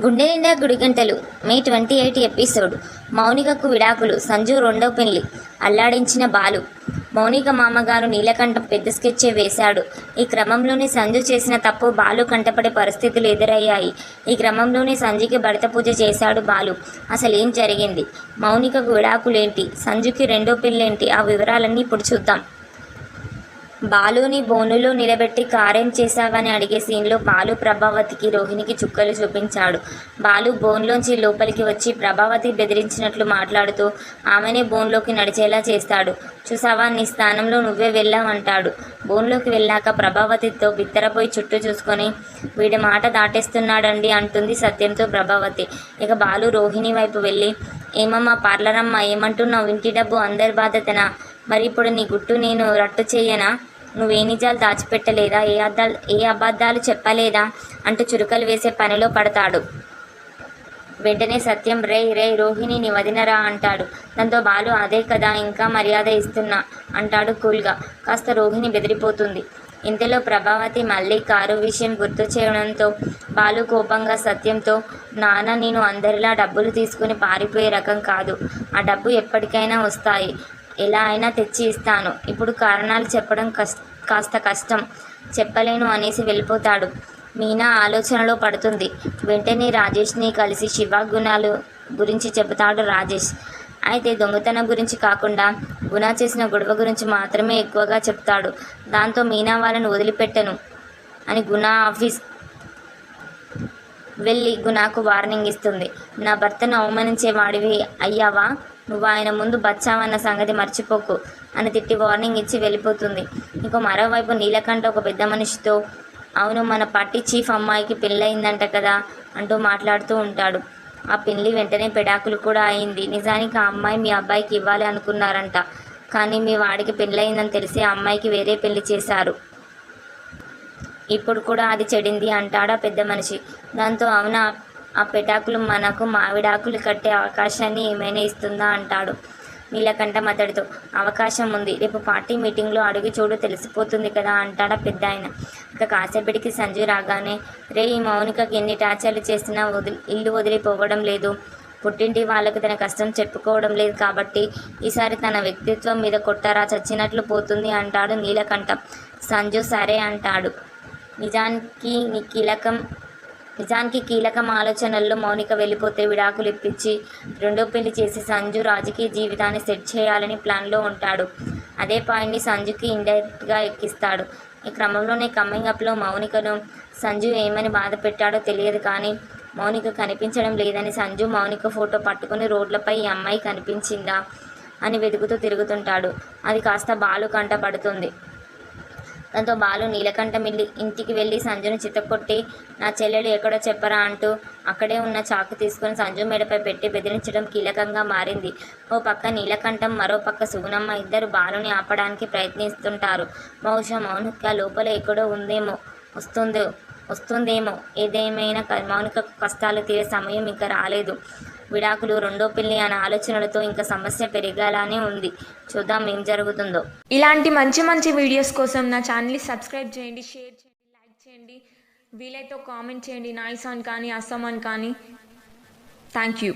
గుండె నిండా గుడిగంటలు మే 28 ఎపిసోడ్. మౌనికకు విడాకులు, సంజు రెండో పెళ్లి. అల్లాడించిన బాలు. మౌనిక మామగారు నీలకంఠం పెద్ద స్కెచ్చే వేశాడు. ఈ క్రమంలోనే సంజు చేసిన తప్పు బాలు కంటపడే పరిస్థితులు ఎదురయ్యాయి. ఈ క్రమంలోనే సంజుకి భర్త పూజ చేశాడు బాలు. అసలేం జరిగింది? మౌనికకు విడాకులేంటి? సంజుకి రెండో పెళ్ళేంటి? ఆ వివరాలన్నీ ఇప్పుడు చూద్దాం. బాలుని బోనులో నిలబెట్టి కారేం చేశావని అడిగే సీన్లో బాలు ప్రభావతికి, రోహిణికి చుక్కలు చూపించాడు. బాలు బోన్లోంచి లోపలికి వచ్చి ప్రభావతి బెదిరించినట్లు మాట్లాడుతూ ఆమెనే బోన్లోకి నడిచేలా చేస్తాడు. చూసావా, నీ స్థానంలో నువ్వే వెళ్ళావంటాడు. బోన్లోకి వెళ్ళాక ప్రభావతితో బిత్తరపోయి చుట్టూ చూసుకొని వీడి మాట దాటేస్తున్నాడండి అంటుంది సత్యంతో ప్రభావతి. ఇక బాలు రోహిణి వైపు వెళ్ళి, ఏమమ్మా పార్లరమ్మ, ఏమంటున్నావు? ఇంటి డబ్బు అందరి బాధ్యతనా? మరి ఇప్పుడు నీ గుట్టు నేను రట్టు చెయ్యనా? నువ్వే నిజాలు దాచిపెట్టలేదా? ఏ అబద్ధాలు చెప్పలేదా? అంటూ చురుకలు వేసే పనిలో పడతాడు. వెంటనే సత్యం, రే రోహిణిని వదినరా అంటాడు. దాంతో బాలు, అదే కదా ఇంకా మర్యాద ఇస్తున్నా అంటాడు కూల్గా. కాస్త రోహిణి బెదిరిపోతుంది. ఇంతలో ప్రభావతి మళ్ళీ కారు విషయం గుర్తు చేయడంతో బాలు కోపంగా సత్యంతో, నాన్న నేను అందరిలా డబ్బులు తీసుకుని పారిపోయే రకం కాదు. ఆ డబ్బు ఎప్పటికైనా వస్తాయి, ఎలా అయినా తెచ్చి ఇస్తాను. ఇప్పుడు కారణాలు చెప్పడం కాస్త కష్టం, చెప్పలేను అనేసి వెళ్ళిపోతాడు. మీనా ఆలోచనలో పడుతుంది. వెంటనే రాజేష్ని కలిసి శివ గుణాలు గురించి చెబుతాడు రాజేష్. అయితే దొంగతనం గురించి కాకుండా గుణ చేసిన గొడవ గురించి మాత్రమే ఎక్కువగా చెప్తాడు. దాంతో మీనా వాళ్ళని వదిలిపెట్టను అని గుణ ఆఫీస్ వెళ్ళి గుణకు వార్నింగ్ ఇస్తుంది. నా భర్తను అవమానించే వాడివి అయ్యావా? నువ్వు ఆయన ముందు బచ్చావన్న సంగతి మర్చిపోకు అని తిట్టి వార్నింగ్ ఇచ్చి వెళ్ళిపోతుంది. ఇంకో మరోవైపు నీలకంఠ ఒక పెద్ద మనిషితో, అవును మన పార్టీ చీఫ్ అమ్మాయికి పెళ్ళయిందంట కదా అంటూ మాట్లాడుతూ ఉంటాడు. ఆ పెళ్ళి వెంటనే పెడాకులు కూడా అయింది. నిజానికి ఆ అమ్మాయి మీ అబ్బాయికి ఇవ్వాలి అనుకున్నారంట, కానీ మీ వాడికి పెళ్ళయిందని తెలిసి ఆ అమ్మాయికి వేరే పెళ్లి చేశారు. ఇప్పుడు కూడా అది చెడింది అంటాడా పెద్ద మనిషి. దాంతో అవునా, ఆ పెటాకులు మనకు మావిడాకులు కట్టే అవకాశాన్ని ఏమైనా ఇస్తుందా అంటాడు నీలకంఠం అతడితో. అవకాశం ఉంది, రేపు పార్టీ మీటింగ్లో అడిగి చూడు, తెలిసిపోతుంది కదా అంటాడా పెద్ద ఆయన. ఇక కాసేపటికి సంజు రాగానే, రే ఈ మౌనికకి ఎన్ని టార్చర్లు చేసినా ఇల్లు వదిలిపోవడం లేదు, పుట్టింటి వాళ్ళకు తన కష్టం చెప్పుకోవడం లేదు కాబట్టి ఈసారి తన వ్యక్తిత్వం మీద కొట్టారా చచ్చినట్లు పోతుంది అంటాడు నీలకంఠం. సంజు సరే అంటాడు. నిజానికి కీలకం ఆలోచనల్లో మౌనిక వెళ్ళిపోతే విడాకులు ఇప్పించి రెండో పెళ్లి చేసి సంజు రాజకీయ జీవితాన్ని సెట్ చేయాలని ప్లాన్లో ఉంటాడు. అదే పాయింట్ని సంజుకి ఇండైరెక్ట్గా ఎక్కిస్తాడు. ఈ క్రమంలోనే కమింగ్ అప్లో మౌనికను సంజు ఏమని బాధ పెట్టాడో తెలియదు, కానీ మౌనిక కనిపించడం లేదని సంజు మౌనిక ఫోటో పట్టుకుని రోడ్లపై ఈ అమ్మాయి కనిపించిందా అని వెతుకుతూ తిరుగుతుంటాడు. అది కాస్త బాలు కంట పడుతుంది. దాంతో బాలు నీలకంఠం ఇంటికి వెళ్ళి సంజును చితక్కొట్టి, నా చెల్లెలు ఎక్కడో చెప్పరా అంటూ అక్కడే ఉన్న చాకు తీసుకుని సంజు మెడపై పెట్టి బెదిరించడం కీలకంగా మారింది. ఓ పక్క నీలకంఠం, మరో పక్క సుగుణమ్మ ఇద్దరు బాలుని ఆపడానికి ప్రయత్నిస్తుంటారు. బహుశా మౌనిక లోపల ఎక్కడో వస్తుందేమో. ఏదేమైనా మౌనికకు కష్టాలు తీరే సమయం ఇంకా రాలేదు. విడాకులు, రెండో పెళ్లి అనే ఆలోచనలతో ఇంకా సమస్య పెరిగేలానే ఉంది. చూద్దాం ఏం జరుగుతుందో. ఇలాంటి మంచి మంచి వీడియోస్ కోసం నా ఛానల్ని సబ్స్క్రైబ్ చేయండి, షేర్ చేయండి, లైక్ చేయండి, వీలైతే కామెంట్ చేయండి. నైస్ అని కానీ అస్సమ్ అని కానీ. Thank you.